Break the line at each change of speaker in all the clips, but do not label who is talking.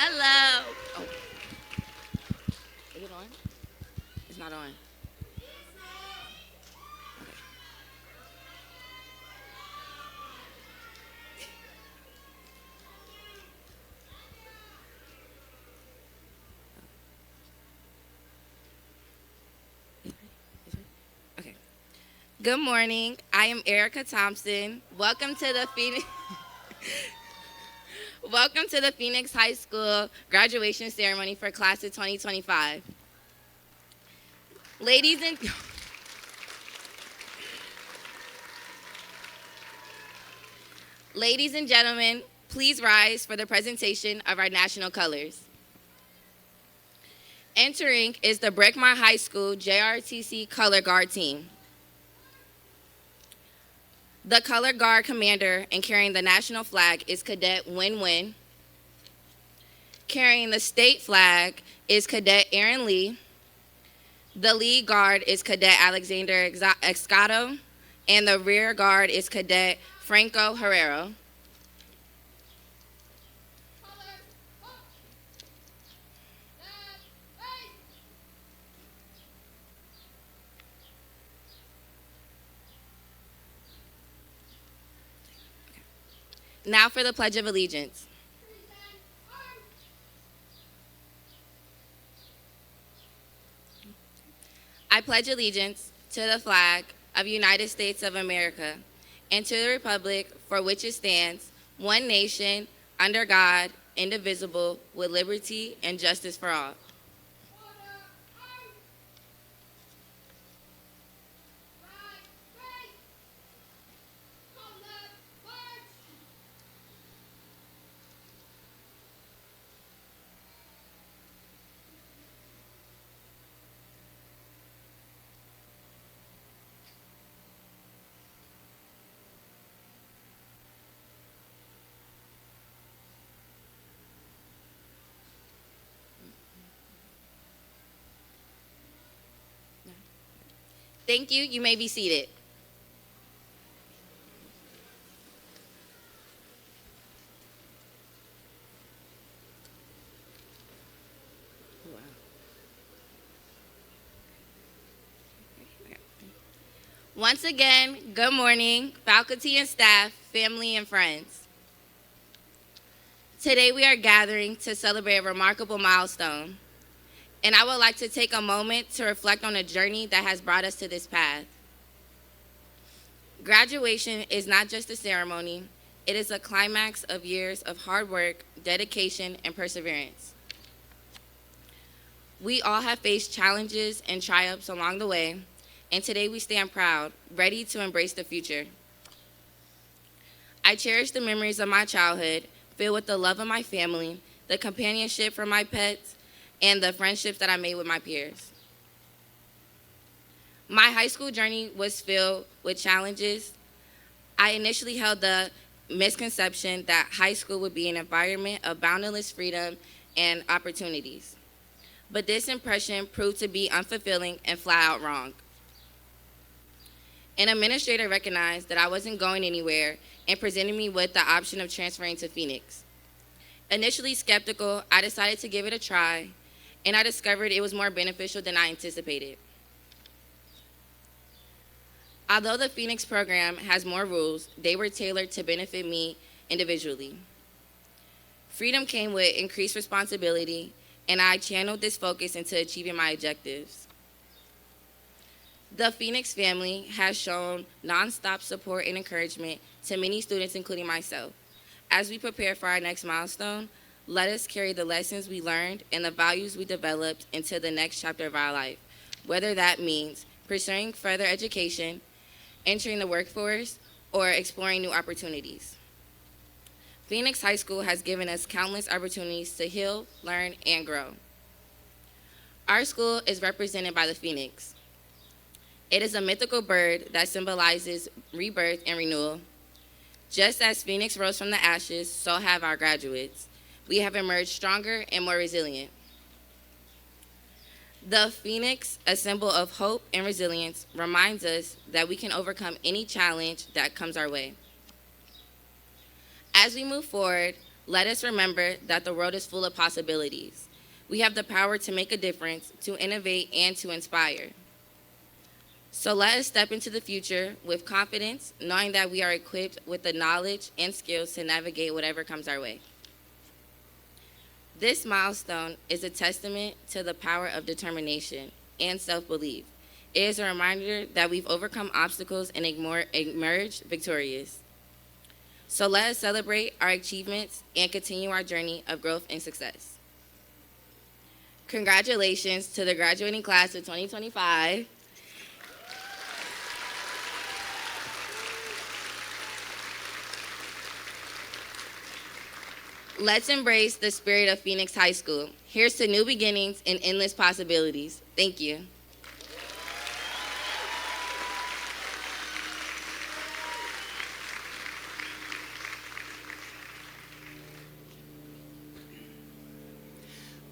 Hello. Oh, is it on? It's not on. Okay. Okay. Good morning. I am Erica Thompson. Welcome to the Phoenix. Welcome to the Phoenix High School graduation ceremony for class of 2025. Ladies and gentlemen, please rise for the presentation of our national colors. Entering is the Breckmar High School JRTC Color Guard team. The Color Guard commander and carrying the national flag is Cadet Win-Win. Carrying the state flag is Cadet Aaron Lee. The lead guard is Cadet Alexander Escato, and the rear guard is Cadet Franco Herrero. Now for the Pledge of Allegiance. I pledge allegiance to the flag of the United States of America and to the republic for which it stands, one nation, under God, indivisible, with liberty and justice for all. Thank you. You may be seated. Once again, good morning, faculty and staff, family and friends. Today we are gathering to celebrate a remarkable milestone, and I would like to take a moment to reflect on the journey that has brought us to this path. Graduation is not just a ceremony, it is a climax of years of hard work, dedication, and perseverance. We all have faced challenges and triumphs along the way, and today we stand proud, ready to embrace the future. I cherish the memories of my childhood, filled with the love of my family, the companionship from my pets, and the friendships that I made with my peers. My high school journey was filled with challenges. I initially held the misconception that high school would be an environment of boundless freedom and opportunities. But this impression proved to be unfulfilling and flat out wrong. An administrator recognized that I wasn't going anywhere and presented me with the option of transferring to Phoenix. Initially skeptical, I decided to give it a try, and I discovered it was more beneficial than I anticipated. Although the Phoenix program has more rules, they were tailored to benefit me individually. Freedom came with increased responsibility, and I channeled this focus into achieving my objectives. The Phoenix family has shown nonstop support and encouragement to many students, including myself. As we prepare for our next milestone, let us carry the lessons we learned and the values we developed into the next chapter of our life, whether that means pursuing further education, entering the workforce, or exploring new opportunities. Phoenix High School has given us countless opportunities to heal, learn, and grow. Our school is represented by the Phoenix. It is a mythical bird that symbolizes rebirth and renewal. Just as Phoenix rose from the ashes, so have our graduates. We have emerged stronger and more resilient. The Phoenix, a symbol of hope and resilience, reminds us that we can overcome any challenge that comes our way. As we move forward, let us remember that the world is full of possibilities. We have the power to make a difference, to innovate, and to inspire. So let us step into the future with confidence, knowing that we are equipped with the knowledge and skills to navigate whatever comes our way. This milestone is a testament to the power of determination and self-belief. It is a reminder that we've overcome obstacles and emerged victorious. So let us celebrate our achievements and continue our journey of growth and success. Congratulations to the graduating class of 2025. Let's embrace the spirit of Phoenix High School. Here's to new beginnings and endless possibilities. Thank you.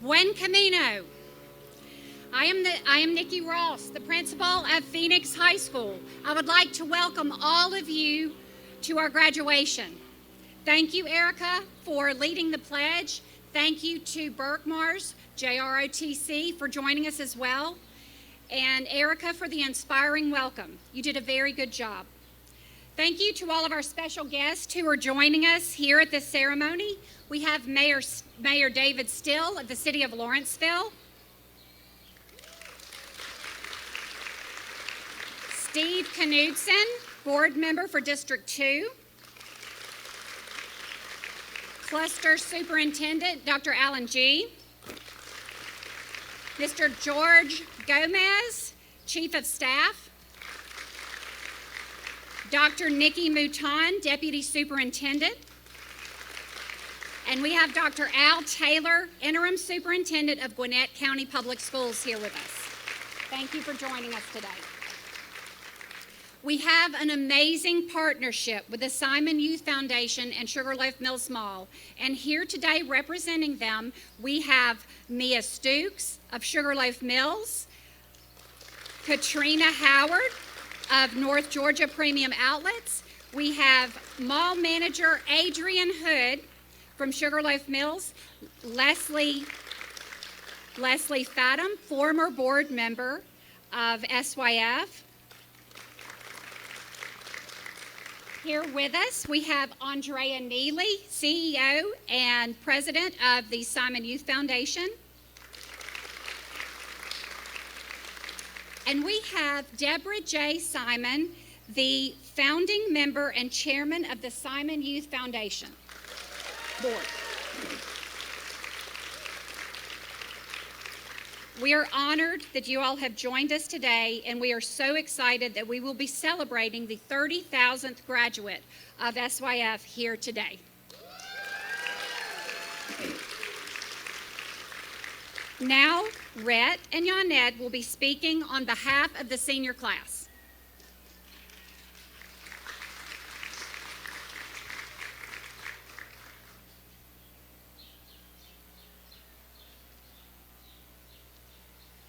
Buen Camino. I am Nikki Ross, the principal of Phoenix High School. I would like to welcome all of you to our graduation. Thank you, Erica, for leading the pledge. Thank you to Berkmars, JROTC, for joining us as well. And Erica for the inspiring welcome. You did a very good job. Thank you to all of our special guests who are joining us here at this ceremony. We have Mayor David Still of the City of Lawrenceville, Steve Knudsen, board member for District 2, Cluster Superintendent Dr. Alan G., Mr. George Gomez, Chief of Staff, Dr. Nikki Mouton, Deputy Superintendent, and we have Dr. Al Taylor, Interim Superintendent of Gwinnett County Public Schools, here with us. Thank you for joining us today. We have an amazing partnership with the Simon Youth Foundation and Sugarloaf Mills Mall, and here today representing them, we have Mia Stooks of Sugarloaf Mills, Katrina Howard of North Georgia Premium Outlets. We have Mall Manager Adrian Hood from Sugarloaf Mills, Leslie Fathom, former board member of SYF. Here with us, we have Andrea Neely, CEO and President of the Simon Youth Foundation. And we have Deborah J. Simon, the founding member and chairman of the Simon Youth Foundation Board. We are honored that you all have joined us today, and we are so excited that we will be celebrating the 30,000th graduate of SYF here today. Now, Rhett and Yonette will be speaking on behalf of the senior class.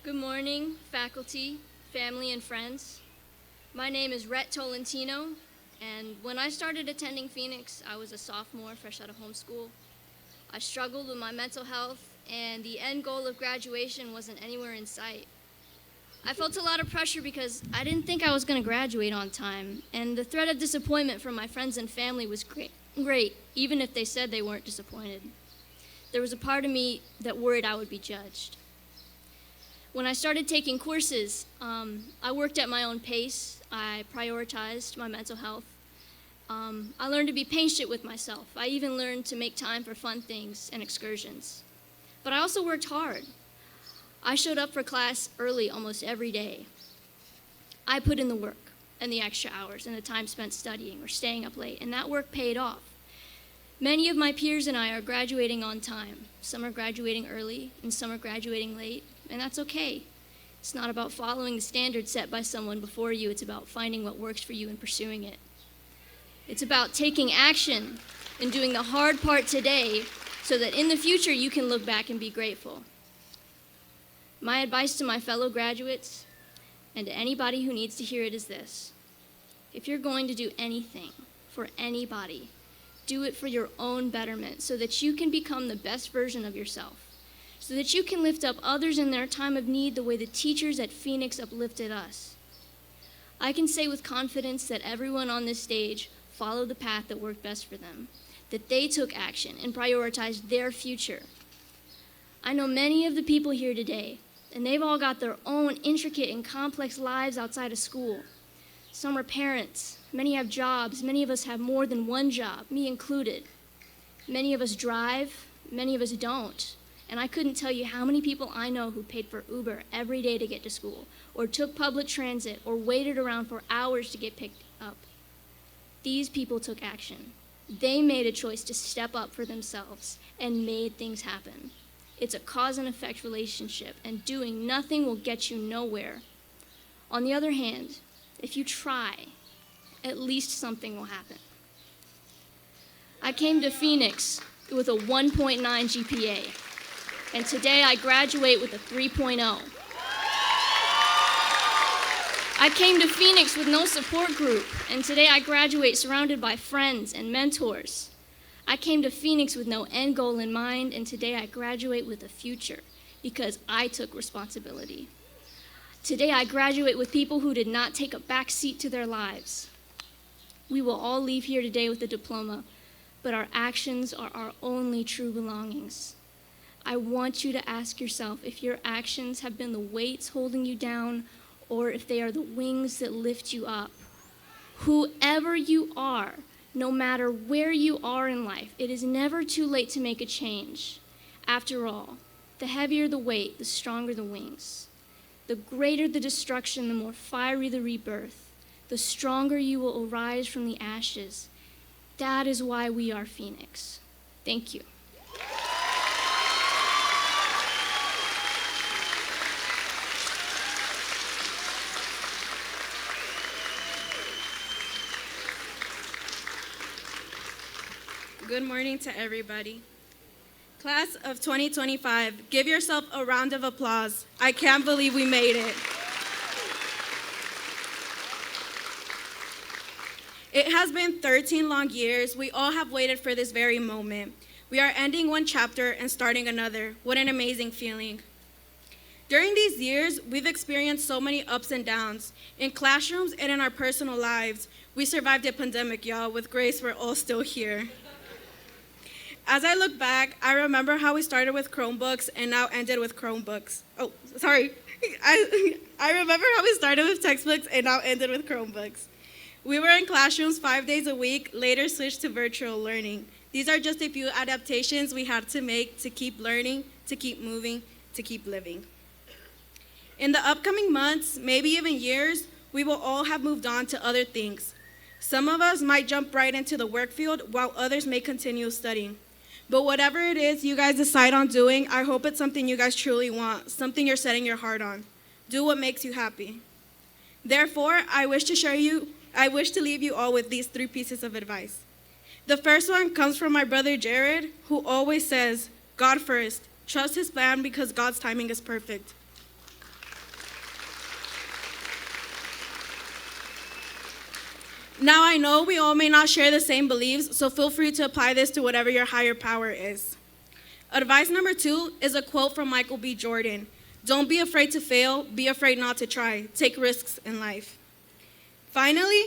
Good morning, faculty, family, and friends. My name is Rhett Tolentino, and when I started attending Phoenix, I was a sophomore, fresh out of homeschool. I struggled with my mental health, and the end goal of graduation wasn't anywhere in sight. I felt a lot of pressure because I didn't think I was going to graduate on time, and the threat of disappointment from my friends and family was great, even if they said they weren't disappointed. There was a part of me that worried I would be judged. When I started taking courses, I worked at my own pace. I prioritized my mental health. I learned to be patient with myself. I even learned to make time for fun things and excursions. But I also worked hard. I showed up for class early almost every day. I put in the work and the extra hours and the time spent studying or staying up late, and that work paid off. Many of my peers and I are graduating on time. Some are graduating early, and some are graduating late. And that's okay. It's not about following the standards set by someone before you. It's about finding what works for you and pursuing it. It's about taking action and doing the hard part today so that in the future you can look back and be grateful. My advice to my fellow graduates and to anybody who needs to hear it is this. If you're going to do anything for anybody, do it for your own betterment so that you can become the best version of yourself, so that you can lift up others in their time of need the way the teachers at Phoenix uplifted us. I can say with confidence that everyone on this stage followed the path that worked best for them, that they took action and prioritized their future. I know many of the people here today, and they've all got their own intricate and complex lives outside of school. Some are parents, many have jobs, many of us have more than one job, me included. Many of us drive, many of us don't. And I couldn't tell you how many people I know who paid for Uber every day to get to school, or took public transit, or waited around for hours to get picked up. These people took action. They made a choice to step up for themselves and made things happen. It's a cause and effect relationship, and doing nothing will get you nowhere. On the other hand, if you try, at least something will happen. I came to Phoenix with a 1.9 GPA, and today I graduate with a 3.0. I came to Phoenix with no support group, and today I graduate surrounded by friends and mentors. I came to Phoenix with no end goal in mind, and today I graduate with a future because I took responsibility. Today I graduate with people who did not take a back seat to their lives. We will all leave here today with a diploma, but our actions are our only true belongings. I want you to ask yourself if your actions have been the weights holding you down or if they are the wings that lift you up. Whoever you are, no matter where you are in life, it is never too late to make a change. After all, the heavier the weight, the stronger the wings. The greater the destruction, the more fiery the rebirth. The stronger you will arise from the ashes. That is why we are Phoenix. Thank you.
Good morning to everybody. Class of 2025, give yourself a round of applause. I can't believe we made it. It has been 13 long years. We all have waited for this very moment. We are ending one chapter and starting another. What an amazing feeling. During these years, we've experienced so many ups and downs. In classrooms and in our personal lives, we survived a pandemic, y'all. With grace, we're all still here. As I look back, I remember how we started with Chromebooks and now ended with Chromebooks. Oh, sorry. I remember how we started with textbooks and now ended with Chromebooks. We were in classrooms 5 days a week, later switched to virtual learning. These are just a few adaptations we had to make to keep learning, to keep moving, to keep living. In the upcoming months, maybe even years, we will all have moved on to other things. Some of us might jump right into the work field, while others may continue studying. But whatever it is you guys decide on doing, I hope it's something you guys truly want, something you're setting your heart on. Do what makes you happy. Therefore, I wish to leave you all with these 3 pieces of advice. The first one comes from my brother Jared, who always says, God first, trust his plan because God's timing is perfect. Now I know we all may not share the same beliefs, so feel free to apply this to whatever your higher power is. Advice number 2 is a quote from Michael B. Jordan. Don't be afraid to fail, be afraid not to try. Take risks in life. Finally,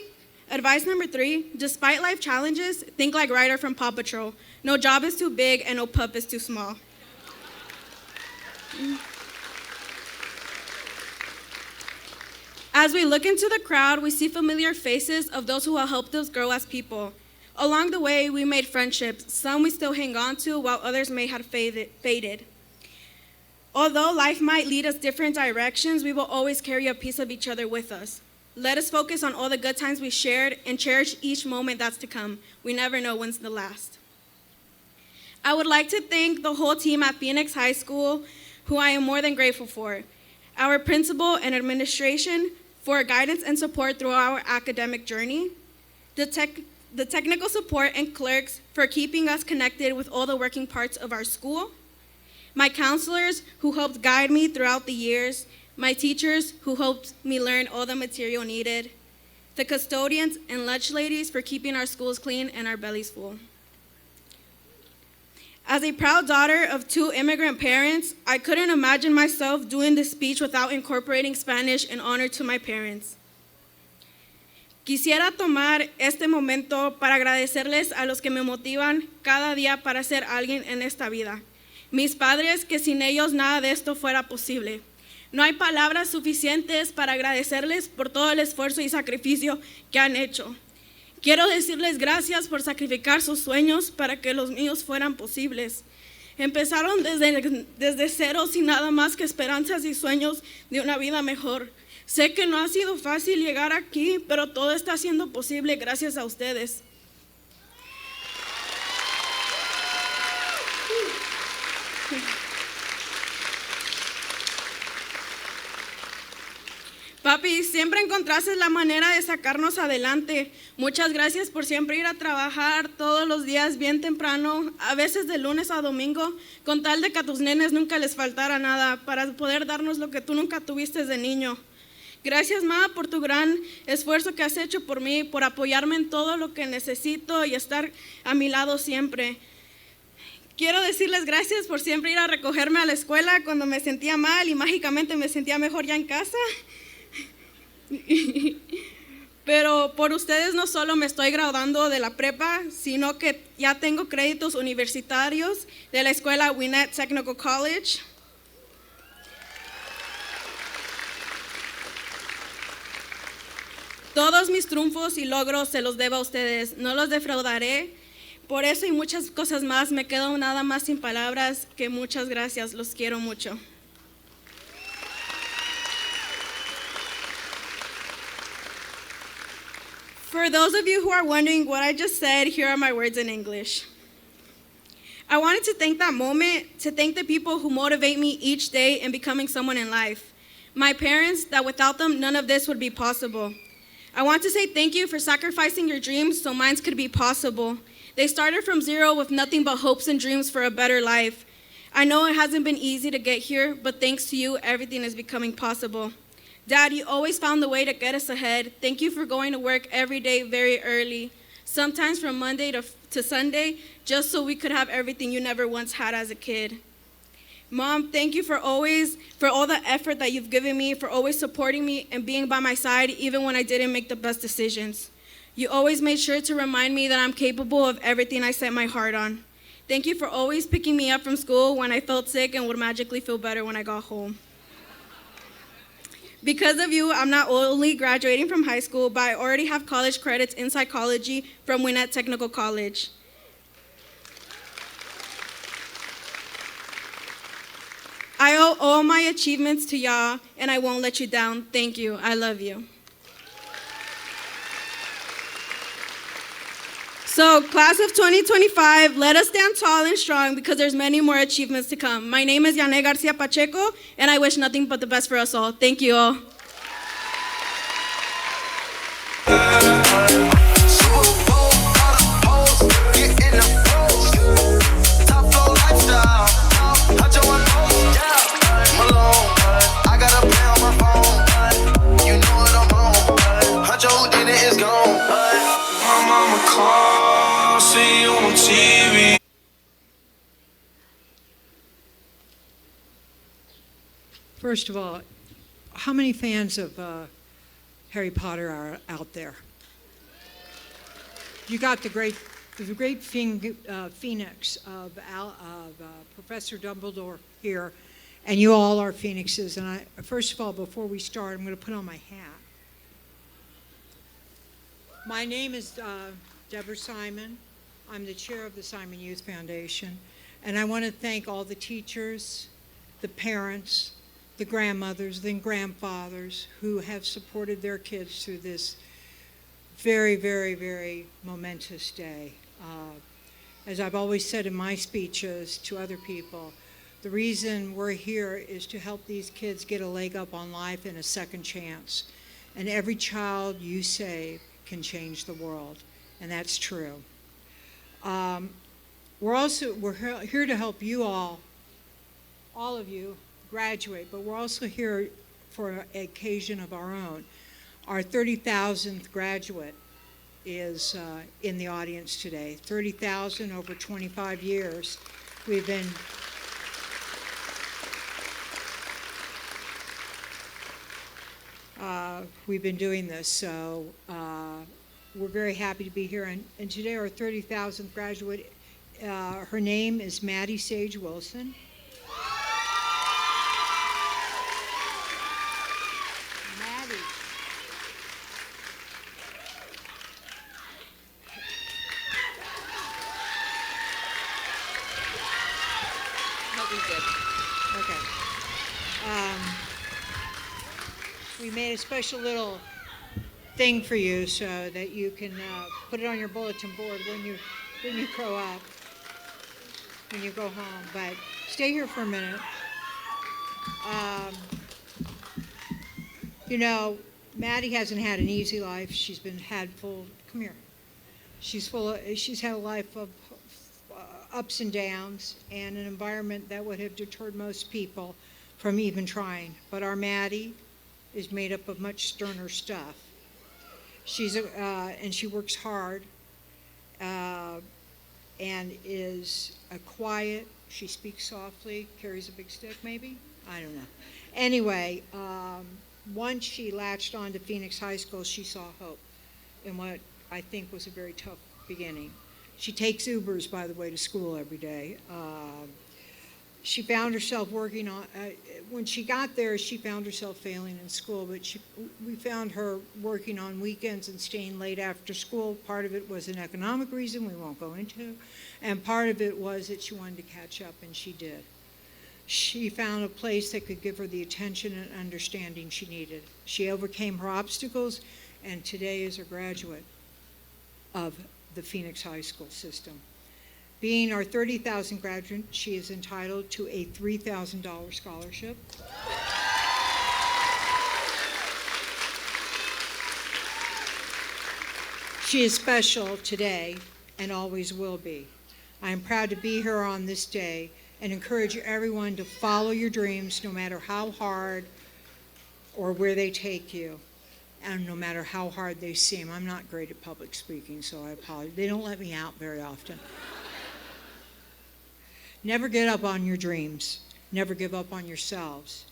advice number 3, despite life challenges, think like Ryder from Paw Patrol. No job is too big and no pup is too small. As we look into the crowd, we see familiar faces of those who have helped us grow as people. Along the way, we made friendships. Some we still hang on to, while others may have faded. Although life might lead us different directions, we will always carry a piece of each other with us. Let us focus on all the good times we shared and cherish each moment that's to come. We never know when's the last. I would like to thank the whole team at Phoenix High School, who I am more than grateful for. Our principal and administration, for guidance and support through our academic journey, the technical support and clerks for keeping us connected with all the working parts of our school, my counselors who helped guide me throughout the years, my teachers who helped me learn all the material needed, the custodians and lunch ladies for keeping our schools clean and our bellies full. As a proud daughter of 2 immigrant parents, I couldn't imagine myself doing this speech without incorporating Spanish in honor to my parents. Quisiera tomar este momento para agradecerles a los que me motivan cada día para ser alguien en esta vida. Mis padres, que sin ellos nada de esto fuera posible. No hay palabras suficientes para agradecerles por todo el esfuerzo y sacrificio que han hecho. Quiero decirles gracias por sacrificar sus sueños para que los míos fueran posibles. Empezaron desde cero sin nada más que esperanzas y sueños de una vida mejor. Sé que no ha sido fácil llegar aquí, pero todo está siendo posible gracias a ustedes. Papi, siempre encontraste la manera de sacarnos adelante. Muchas gracias por siempre ir a trabajar todos los días bien temprano, a veces de lunes a domingo, con tal de que a tus nenes nunca les faltara nada, para poder darnos lo que tú nunca tuviste de niño. Gracias, Ma, por tu gran esfuerzo que has hecho por mí, por apoyarme en todo lo que necesito y estar a mi lado siempre. Quiero decirles gracias por siempre ir a recogerme a la escuela cuando me sentía mal y mágicamente me sentía mejor ya en casa. Pero por ustedes no solo me estoy graduando de la prepa, sino que ya tengo créditos universitarios de la escuela Gwinnett Technical College. Todos mis triunfos y logros se los debo a ustedes, no los defraudaré. Por eso y muchas cosas más, me quedo nada más sin palabras que muchas gracias, los quiero mucho. For those of you who are wondering what I just said, here are my words in English. I wanted to take that moment to thank the people who motivate me each day in becoming someone in life. My parents, that without them, none of this would be possible. I want to say thank you for sacrificing your dreams so mine could be possible. They started from zero with nothing but hopes and dreams for a better life. I know it hasn't been easy to get here, but thanks to you, everything is becoming possible. Dad, you always found the way to get us ahead. Thank you for going to work every day very early, sometimes from Monday to Sunday, just so we could have everything you never once had as a kid. Mom, thank you for all the effort that you've given me, for always supporting me and being by my side even when I didn't make the best decisions. You always made sure to remind me that I'm capable of everything I set my heart on. Thank you for always picking me up from school when I felt sick and would magically feel better when I got home. Because of you, I'm not only graduating from high school, but I already have college credits in psychology from Gwinnett Technical College. I owe all my achievements to y'all, and I won't let you down. Thank you. I love you. So, class of 2025, let us stand tall and strong because there's many more achievements to come. My name is Yane Garcia Pacheco, and I wish nothing but the best for us all. Thank you all.
First of all, how many fans of Harry Potter are out there? You got the great phoenix of Professor Dumbledore here, and you all are phoenixes. And first of all, before we start, I'm going to put on my hat. My name is Deborah Simon. I'm the chair of the Simon Youth Foundation, and I want to thank all the teachers, the parents, the grandmothers, the grandfathers who have supported their kids through this very, very, very momentous day. As I've always said in my speeches to other people, the reason we're here is to help these kids get a leg up on life and a second chance. And every child you save can change the world, and that's true. We're here to help you all of you, graduate, but we're also here for an occasion of our own. Our 30,000th graduate is in the audience today. 30,000 over 25 years. We've been doing this, so we're very happy to be here. And today our 30,000th graduate, her name is Maddie Sage Wilson. Okay. We made a special little thing for you so that you can put it on your bulletin board when you grow up, when you go home. But Stay here for a minute. You know, Maddie hasn't had an easy life. She's been come here. She's had a life of ups and downs and an environment that would have deterred most people from even trying. But our Maddie is made up of much sterner stuff. And she works hard and is quiet. She speaks softly, carries a big stick maybe? I don't know. Anyway, once she latched on to Phoenix High School, she saw hope in what I think was a very tough beginning. She takes Ubers, by the way, to school every day. She found herself working on, when she got there, she found herself failing in school, but we found her working on weekends and staying late after school. Part of it was an economic reason we won't go into, and part of it was that she wanted to catch up, and she did. She found a place that could give her the attention and understanding she needed. She overcame her obstacles, and today is a graduate of the Phoenix High School system. Being our 30,000 graduate, she is entitled to a $3,000 scholarship. She is special today and always will be. I am proud to be here on this day and encourage everyone to follow your dreams no matter how hard or where they take you, and no matter how hard they seem. I'm not great at public speaking, so I apologize. They don't let me out very often. Never get up on your dreams. Never give up on yourselves.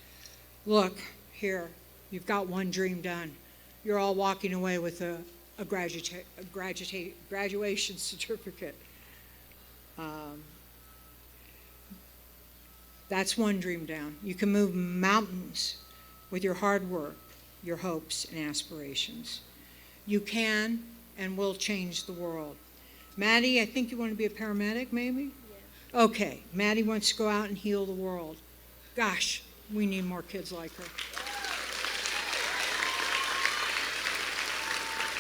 Look, here, you've got one dream done. You're all walking away with a graduation certificate. That's one dream down. You can move mountains with your hard work, your hopes and aspirations. You can and will change the world. Maddie, I think you want to be a paramedic, maybe? Yeah. Okay, Maddie wants to go out and heal the world. Gosh, we need more kids like her.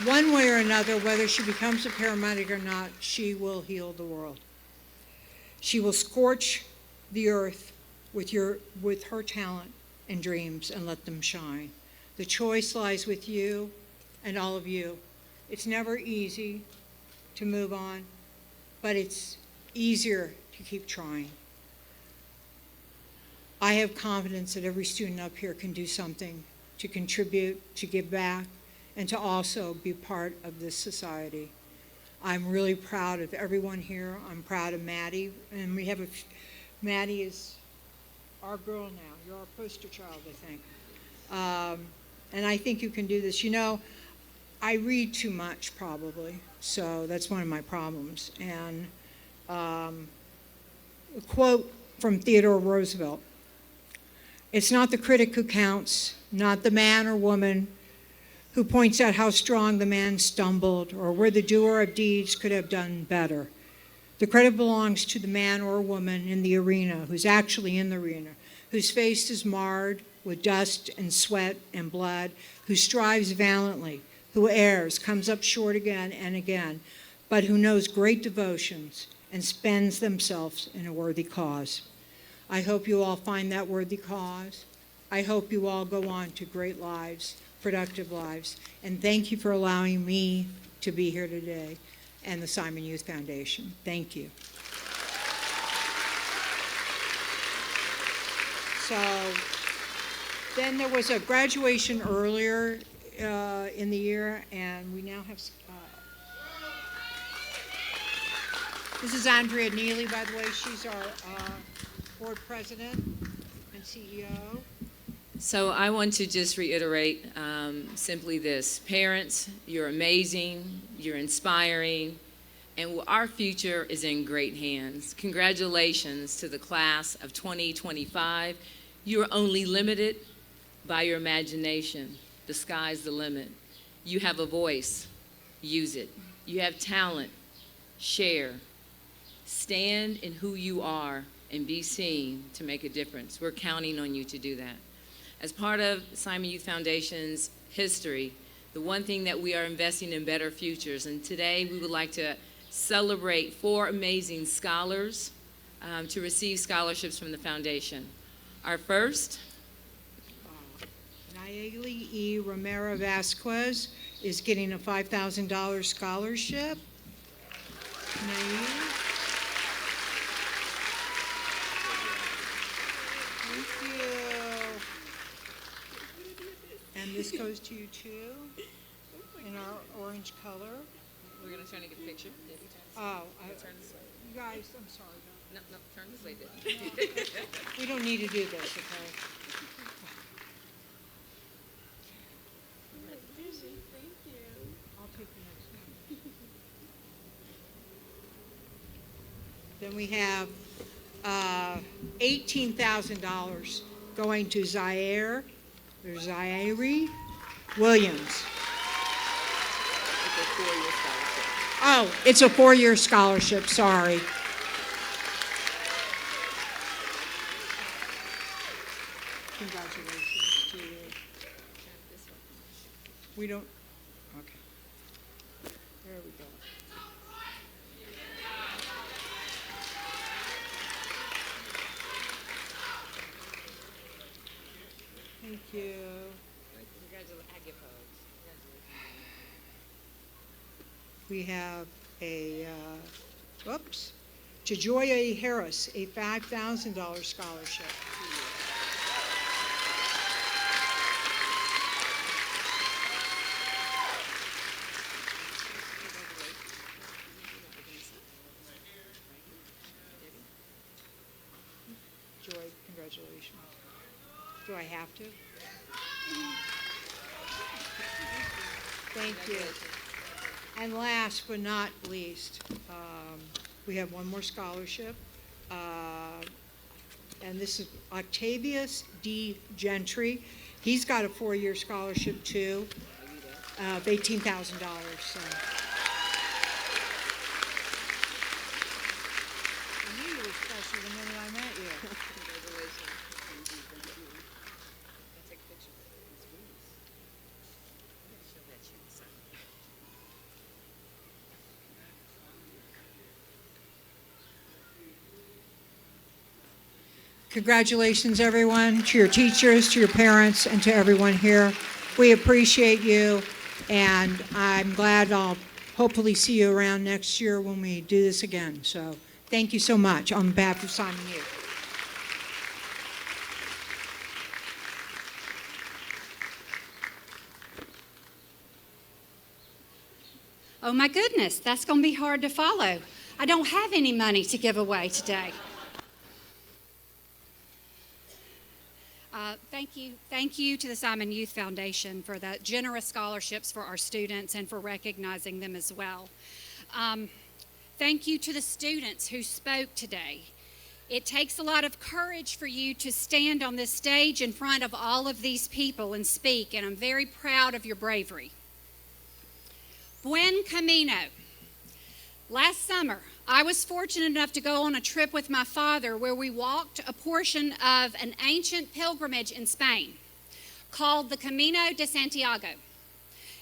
One way or another, whether she becomes a paramedic or not, she will heal the world. She will scorch the earth with her talent and dreams and let them shine. The choice lies with you and all of you. It's never easy to move on, but it's easier to keep trying. I have confidence that every student up here can do something to contribute, to give back, and to also be part of this society. I'm really proud of everyone here. I'm proud of Maddie, and Maddie is our girl now. You're our poster child, I think. And I think you can do this. You know, I read too much probably, so that's one of my problems. And a quote from Theodore Roosevelt: "It's not the critic who counts, not the man or woman who points out how strong the man stumbled or where the doer of deeds could have done better. The credit belongs to the man or woman in the arena, who's actually in the arena, whose face is marred with dust and sweat and blood, who strives valiantly, who errs, comes up short again and again, but who knows great devotions and spends themselves in a worthy cause." I hope you all find that worthy cause. I hope you all go on to great lives, productive lives, and thank you for allowing me to be here today and the Simon Youth Foundation. Thank you. So then there was a graduation earlier in the year, and we now have, this is Andrea Neely, by the way. She's our board president and CEO.
So I want to just reiterate simply this. Parents, you're amazing, you're inspiring, and our future is in great hands. Congratulations to the class of 2025. You're only limited by your imagination. The sky's the limit. You have a voice, use it. You have talent, share. Stand in who you are and be seen to make a difference. We're counting on you to do that. As part of Simon Youth Foundation's history, the one thing that we are investing in better futures, and today we would like to celebrate 4 amazing scholars to receive scholarships from the foundation. Our first,
Nayeli E. Romero Vasquez is getting a $5,000 scholarship. Nayeli. Thank you. And this goes to you too, in our orange color.
we're going to try to get a picture. Debbie,
Oh,
turn this way.
you guys, I'm sorry.
No, turn this way, Debbie.
We don't need to do this, okay? I'll take the next one. Then we have $18,000 going to Zaire Williams.
It's a 4-year scholarship.
Oh, it's a 4-year scholarship, sorry. Congratulations to you. We don't, okay. There we go. Thank you.
I give hugs.
We have a, Jajoya Harris, a $5,000 scholarship. Joy, congratulations. Do I have to? Thank you. And last but not least, we have one more scholarship. And this is Octavius D. Gentry. He's got a 4-year scholarship too, of $18,000. So. I knew you were special the minute I met you.
Congratulations. Thank you. Take a picture. It's Reese. Show that you son.
Congratulations, everyone, to your teachers, to your parents, and to everyone here. We appreciate you, and I'm glad I'll hopefully see you around next year when we do this again. So thank you so much on behalf of Simon Youth.
Oh my goodness, that's going to be hard to follow. I don't have any money to give away today. Thank you to the Simon Youth Foundation for the generous scholarships for our students and for recognizing them as well. Thank you to the students who spoke today. It takes a lot of courage for you to stand on this stage in front of all of these people and speak, and I'm very proud of your bravery. Buen Camino. Last summer, I was fortunate enough to go on a trip with my father where we walked a portion of an ancient pilgrimage in Spain called the Camino de Santiago.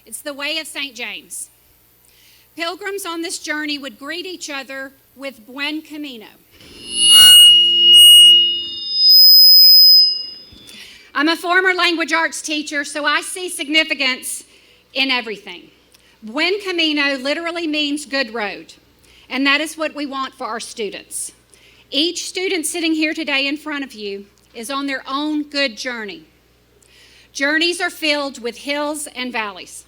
It's the way of St. James. Pilgrims on this journey would greet each other with Buen Camino. I'm a former language arts teacher, so I see significance in everything. Buen Camino literally means good road, and that is what we want for our students. Each student sitting here today in front of you is on their own good journey. Journeys are filled with hills and valleys.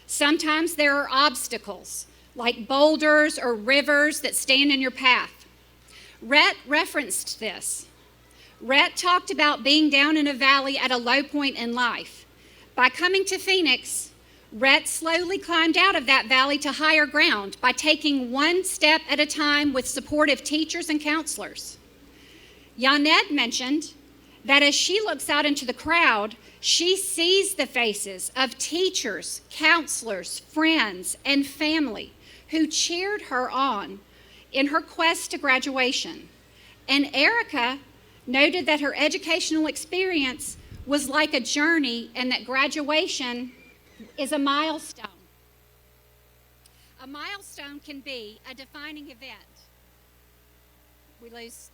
Sometimes there are obstacles, like boulders or rivers that stand in your path. Rhett referenced this. Rhett talked about being down in a valley at a low point in life. By coming to Phoenix, Rhett slowly climbed out of that valley to higher ground by taking one step at a time with supportive teachers and counselors. Yanette mentioned that as she looks out into the crowd, she sees the faces of teachers, counselors, friends, and family who cheered her on in her quest to graduation. And Erica noted that her educational experience was like a journey and that graduation is a milestone. A milestone can be a defining event. We lose.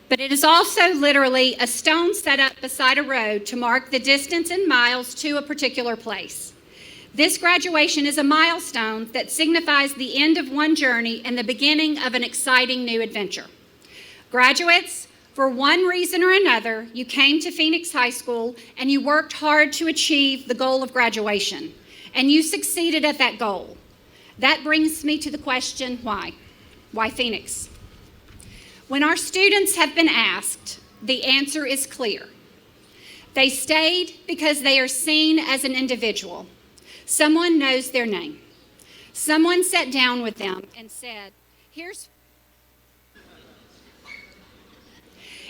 But it is also literally a stone set up beside a road to mark the distance in miles to a particular place. This graduation is a milestone that signifies the end of one journey and the beginning of an exciting new adventure. Graduates, for one reason or another, you came to Phoenix High School and you worked hard to achieve the goal of graduation, and you succeeded at that goal. That brings me to the question, why? Why Phoenix? When our students have been asked, the answer is clear. They stayed because they are seen as an individual. Someone knows their name. Someone sat down with them and said,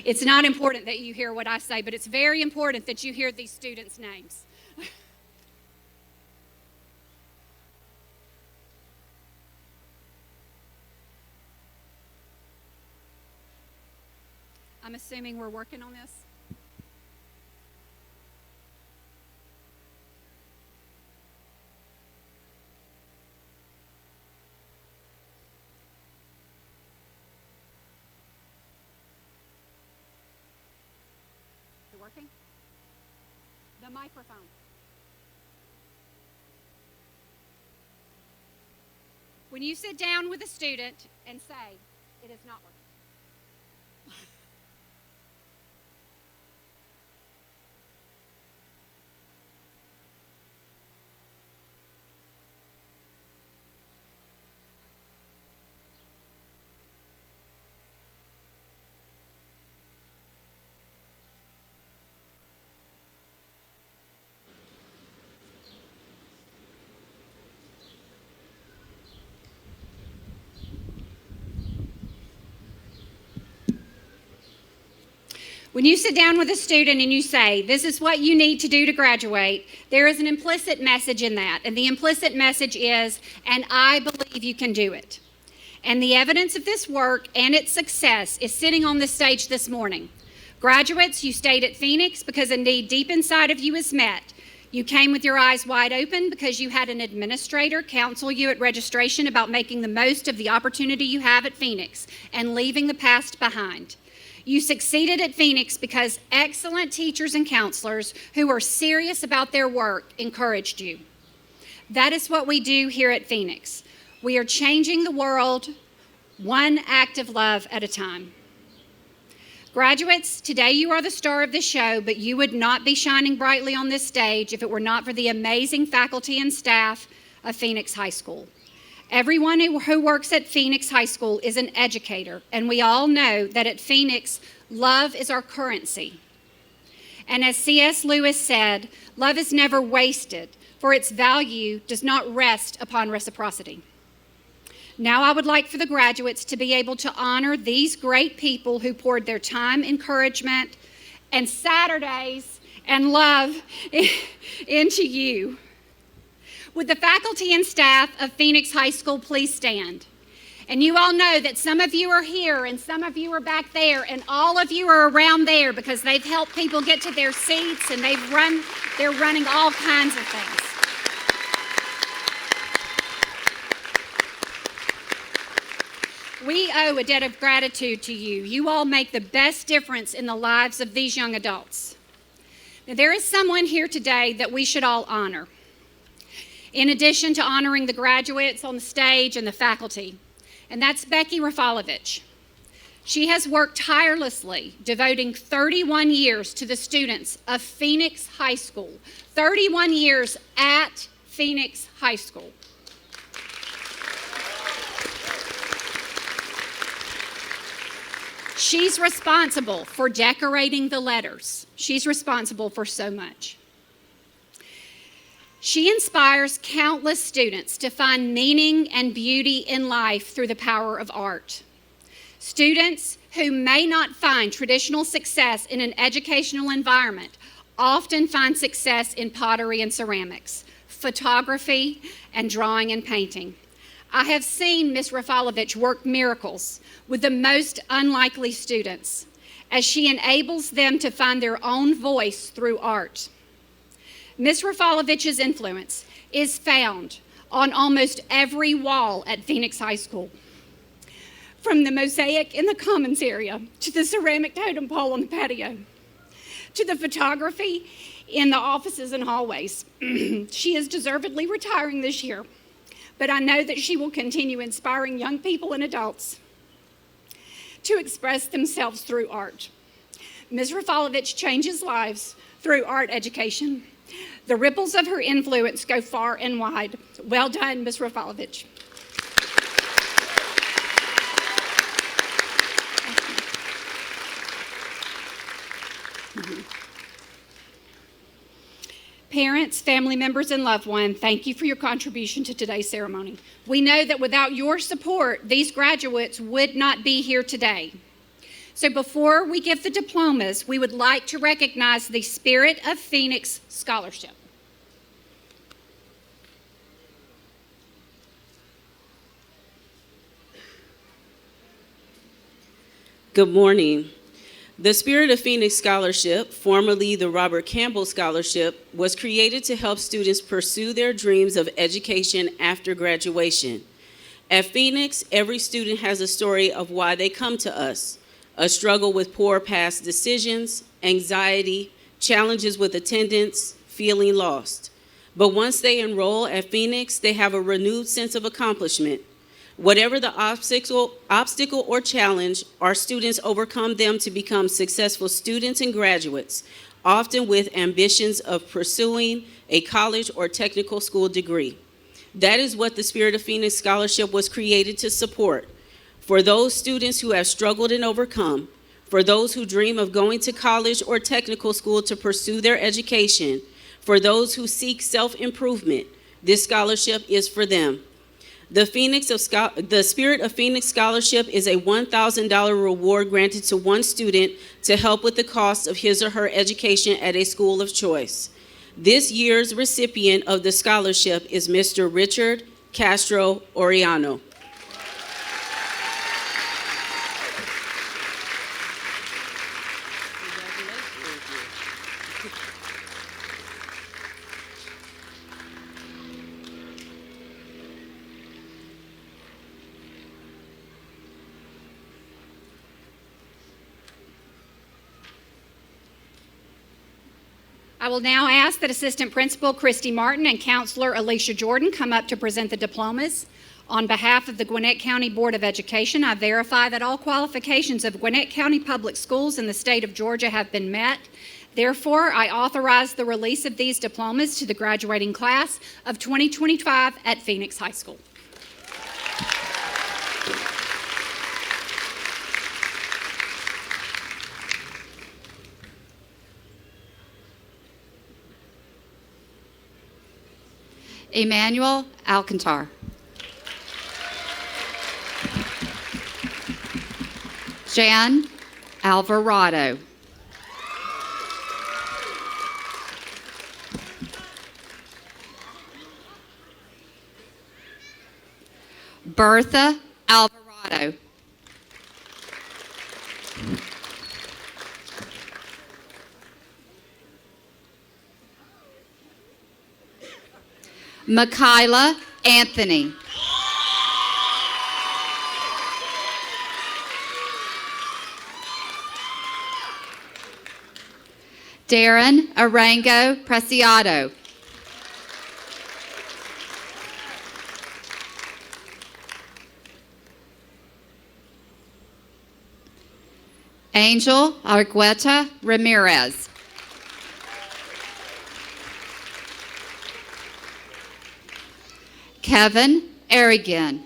It's not important that you hear what I say, but it's very important that you hear these students' names. I'm assuming we're working on this. Is it working? The microphone. When you sit down with a student and say, it is not working. When you sit down with a student and you say, this is what you need to do to graduate, there is an implicit message in that. And the implicit message is, and I believe you can do it. And the evidence of this work and its success is sitting on the stage this morning. Graduates, you stayed at Phoenix because a need deep inside of you is met. You came with your eyes wide open because you had an administrator counsel you at registration about making the most of the opportunity you have at Phoenix and leaving the past behind. You succeeded at Phoenix because excellent teachers and counselors who are serious about their work encouraged you. That is what we do here at Phoenix. We are changing the world one act of love at a time. Graduates, today you are the star of the show, but you would not be shining brightly on this stage if it were not for the amazing faculty and staff of Phoenix High School. Everyone who works at Phoenix High School is an educator, and we all know that at Phoenix, love is our currency. And as C.S. Lewis said, love is never wasted, for its value does not rest upon reciprocity. Now I would like for the graduates to be able to honor these great people who poured their time, encouragement, and Saturdays and love into you. Would the faculty and staff of Phoenix High School please stand? And you all know that some of you are here and some of you are back there and all of you are around there because they've helped people get to their seats and they're running all kinds of things. We owe a debt of gratitude to you. You all make the best difference in the lives of these young adults. Now, there is someone here today that we should all honor. In addition to honoring the graduates on the stage and the faculty, and that's Becky Rafalovich. She has worked tirelessly, devoting 31 years to the students of Phoenix High School. 31 years at Phoenix High School. She's responsible for decorating the letters. She's responsible for so much. She inspires countless students to find meaning and beauty in life through the power of art. Students who may not find traditional success in an educational environment often find success in pottery and ceramics, photography, and drawing and painting. I have seen Ms. Rafalovich work miracles with the most unlikely students as she enables them to find their own voice through art. Ms. Rafalovich's influence is found on almost every wall at Phoenix High School. From the mosaic in the commons area, to the ceramic totem pole on the patio, to the photography in the offices and hallways. She is deservedly retiring this year, but I know that she will continue inspiring young people and adults to express themselves through art. Ms. Rafalovich changes lives through art education. The ripples of her influence go far and wide. Well done, Ms. Rafalovich. Parents, family members, and loved ones, thank you for your contribution to today's ceremony. We know that without your support, these graduates would not be here today. So before we give the diplomas, we would like to recognize the Spirit of Phoenix Scholarship.
Good morning. The Spirit of Phoenix Scholarship, formerly the Robert Campbell Scholarship, was created to help students pursue their dreams of education after graduation. At Phoenix, every student has a story of why they come to us: a struggle with poor past decisions, anxiety, challenges with attendance, feeling lost. But once they enroll at Phoenix, they have a renewed sense of accomplishment. Whatever the obstacle or challenge, our students overcome them to become successful students and graduates, often with ambitions of pursuing a college or technical school degree. That is what the Spirit of Phoenix Scholarship was created to support. For those students who have struggled and overcome, for those who dream of going to college or technical school to pursue their education, for those who seek self-improvement, this scholarship is for them. The Spirit of Phoenix Scholarship is a $1,000 reward granted to one student to help with the cost of his or her education at a school of choice. This year's recipient of the scholarship is Mr. Richard Castro Oriano.
I will now ask that Assistant Principal Christy Martin and Counselor Alicia Jordan come up to present the diplomas. On behalf of the Gwinnett County Board of Education, I verify that all qualifications of Gwinnett County Public Schools in the state of Georgia have been met. Therefore, I authorize the release of these diplomas to the graduating class of 2025 at Phoenix High School.
Emmanuel Alcantar. Jan Alvarado. Bertha Alvarado. Makayla Anthony. Darren Arango Preciado. Angel Argueta Ramirez. Kevin Arrigan.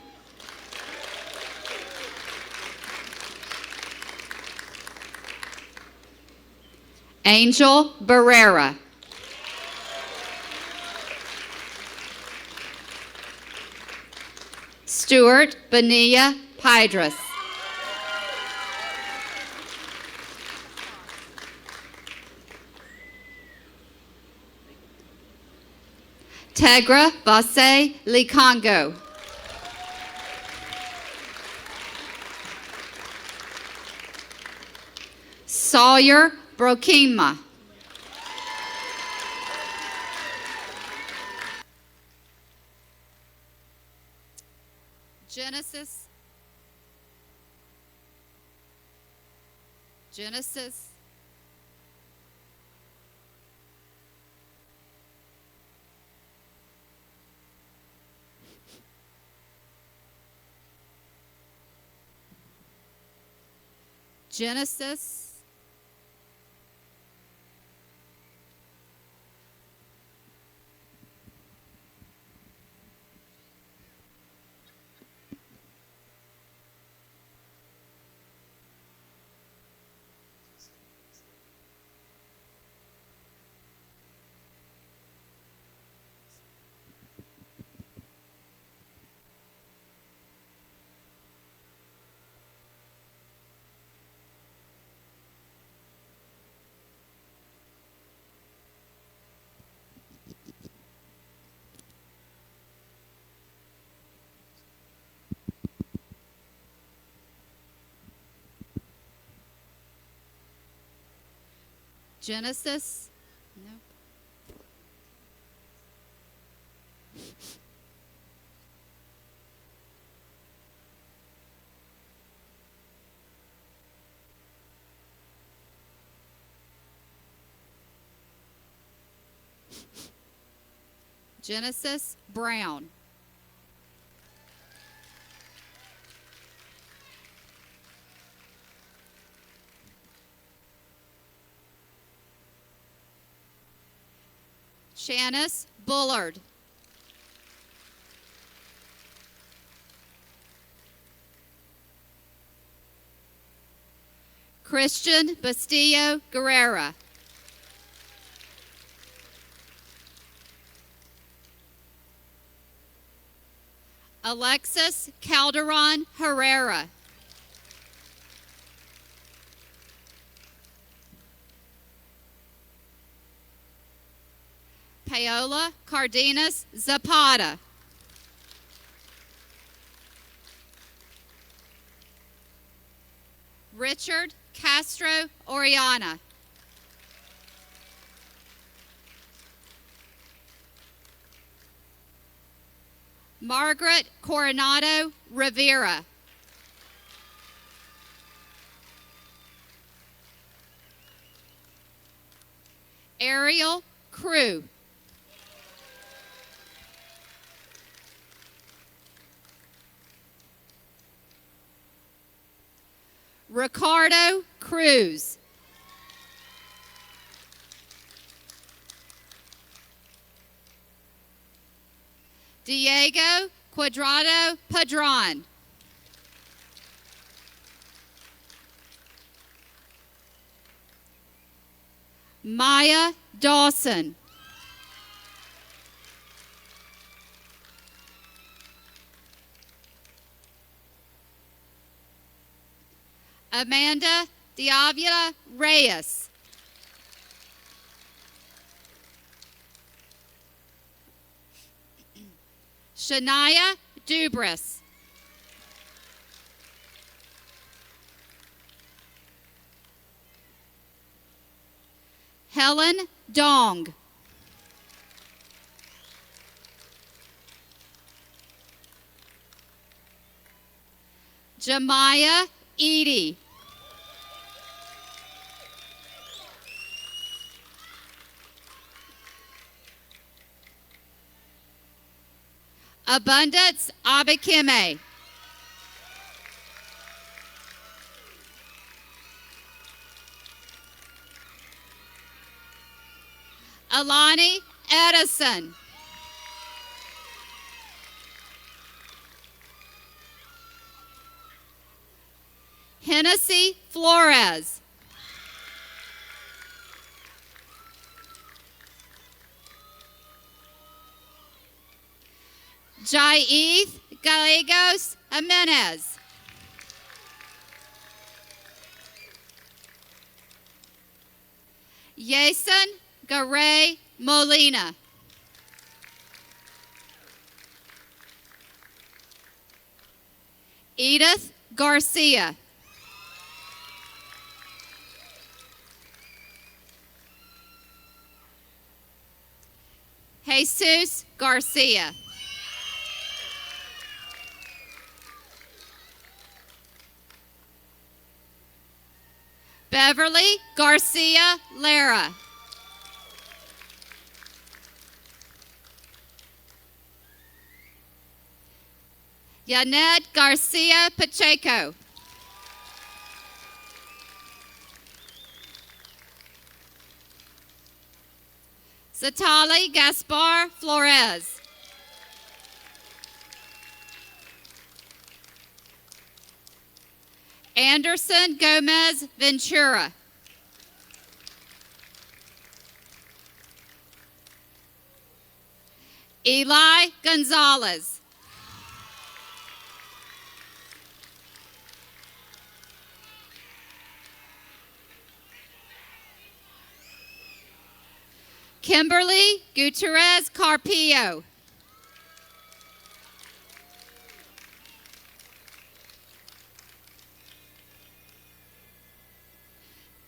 Angel Barrera. Stuart Bonilla Pydras. Tegra Basse Likongo. Sawyer Brokima. Genesis, Genesis, Genesis, Genesis. Nope. Genesis Brown. Shanice Bullard. Christian Bastillo Guerrera. Alexis Calderon Herrera. Paola Cardenas Zapata. Richard Castro Oriana. Margaret Coronado Rivera. Ariel Crew. Ricardo Cruz. Diego Cuadrado Padron. Maya Dawson. Amanda Diavila Reyes. Shania Dubras. Helen Dong. Jemiah Edie. Abundance Abikime. Alani Edison. Hennessy Flores. Jaith Gallegos Jimenez. Jason Garay Molina. Edith Garcia. Jesus Garcia. Beverly Garcia Lara. Yanet Garcia Pacheco. Satali Gaspar Flores. Anderson Gomez Ventura. Eli Gonzalez. Kimberly Gutierrez Carpio.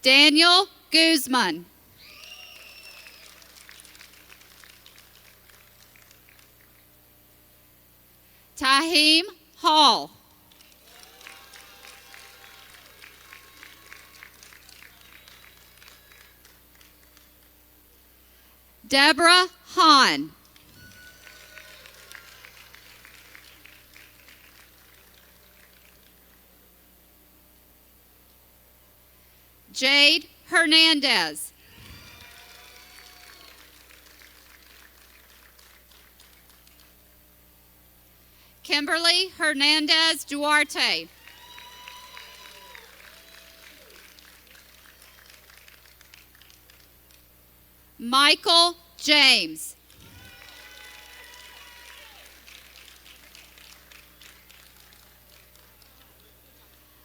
Daniel Guzman. Tahim Hall. Deborah Hahn. Jade Hernandez. Kimberly Hernandez Duarte. Michael James.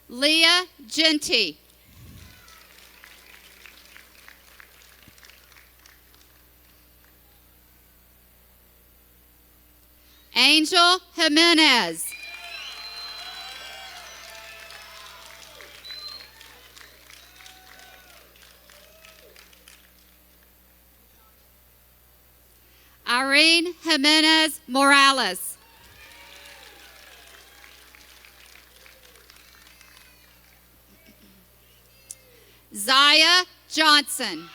Leah Genty. Angel Jimenez. Irene Jimenez Morales. Zaya Johnson.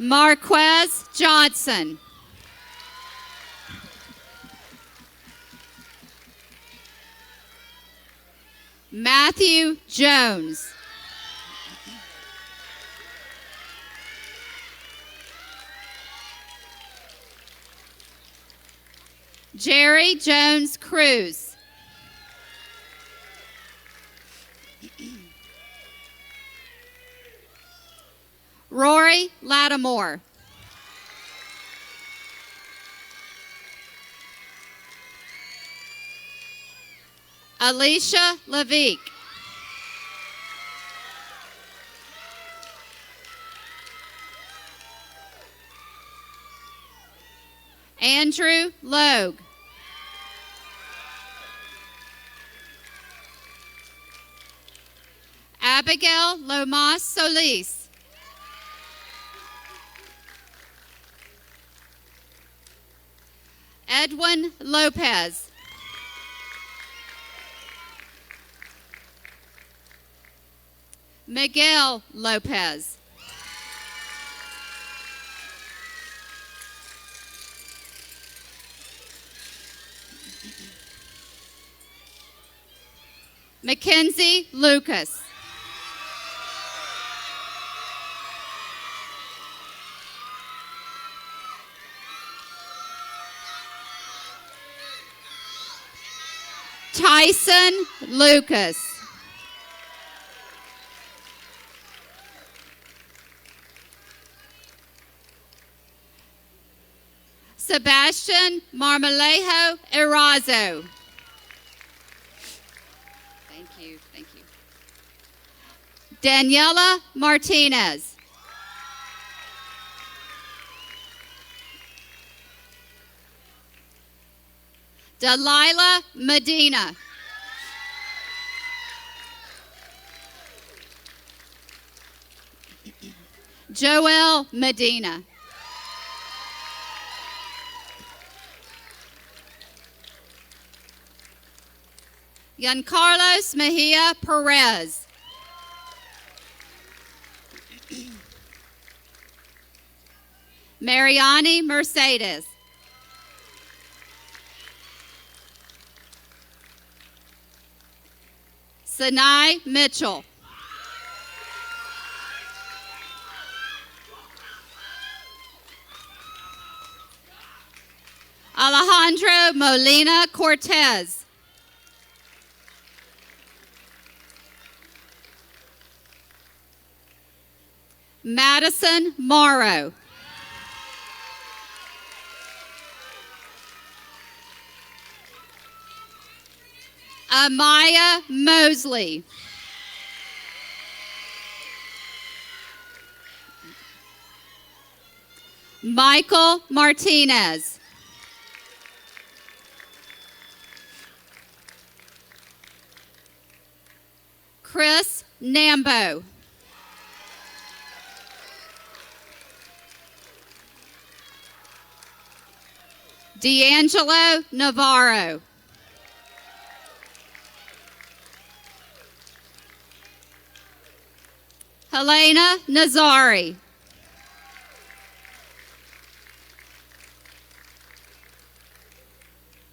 Marquez Johnson. Matthew Jones. Jerry Jones Cruz. Rory Lattimore. Alicia Levique. Andrew Logue. Abigail Lomas Solis. Edwin Lopez. Miguel Lopez. Mackenzie Lucas. Tyson Lucas. Sebastian Marmolejo Erazo. Thank you, thank you. Daniela Martinez. Delilah Medina. Joel Medina. Giancarlos Mejia Perez. Mariani Mercedes. Sinai Mitchell. Alejandro Molina Cortez. Madison Morrow. Amaya Mosley. Michael Martinez. Chris Nambo. D'Angelo Navarro. Helena Nazari.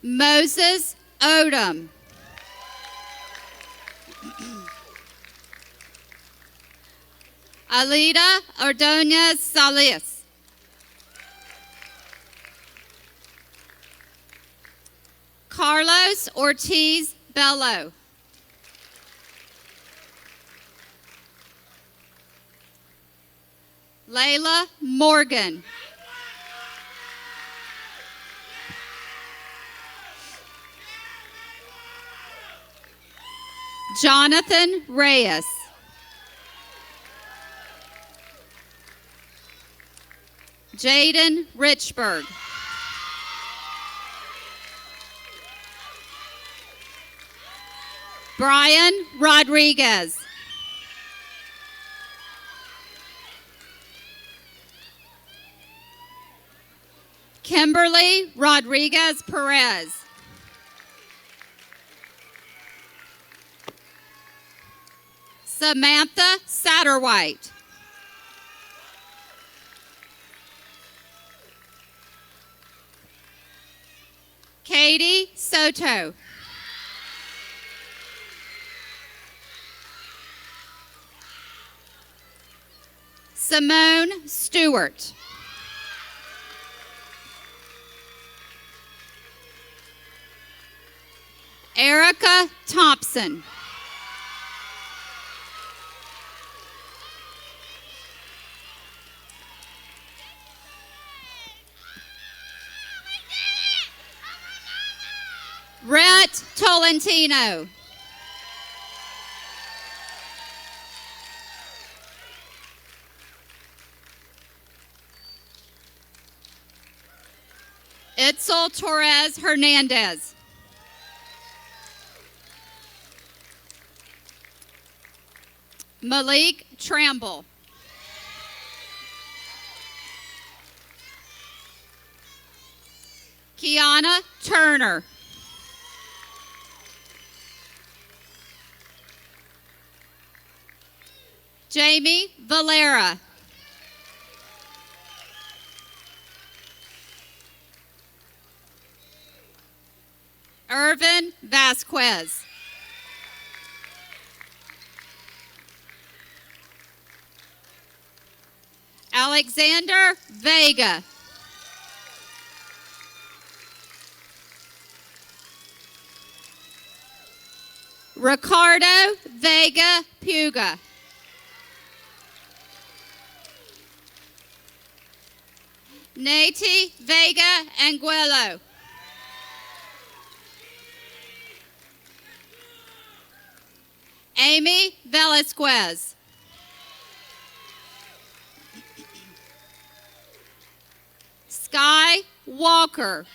Moses Odom. Alida Ordonez Salis. Carlos Ortiz Bello. Layla Morgan. Jonathan Reyes. Jaden Richburg. Brian Rodriguez. Kimberly Rodriguez Perez. Samantha Satterwhite. Katie Soto. Simone Stewart. Erica Thompson. Rhett Tolentino. Itzel Torres Hernandez. Malik Tramble. Kiana Turner. Jamie Valera. Irvin Vasquez. Alexander Vega. Ricardo Vega Puga. Nati Vega Anguelo. Amy Velasquez. Sky Walker.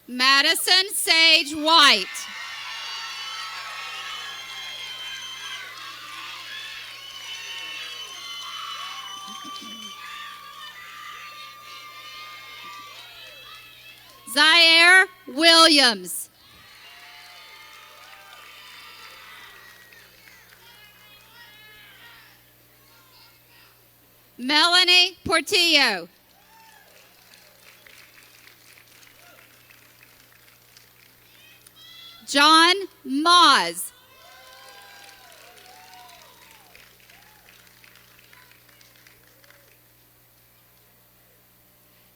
Madison Sage White. Williams. Melanie Portillo. John Moz.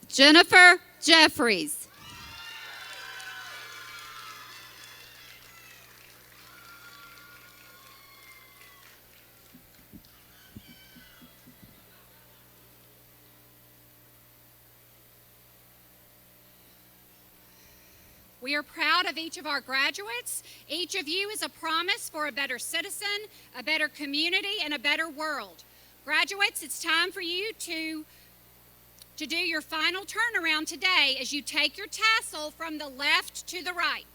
Jennifer Jeffries.
We are proud of each of our graduates. Each of you is a promise for a better citizen, a better community, and a better world. Graduates, it's time for you to do your final turnaround today as you take your tassel from the left to the right.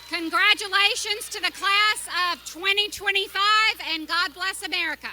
Congratulations to the class of 2025, and God bless America.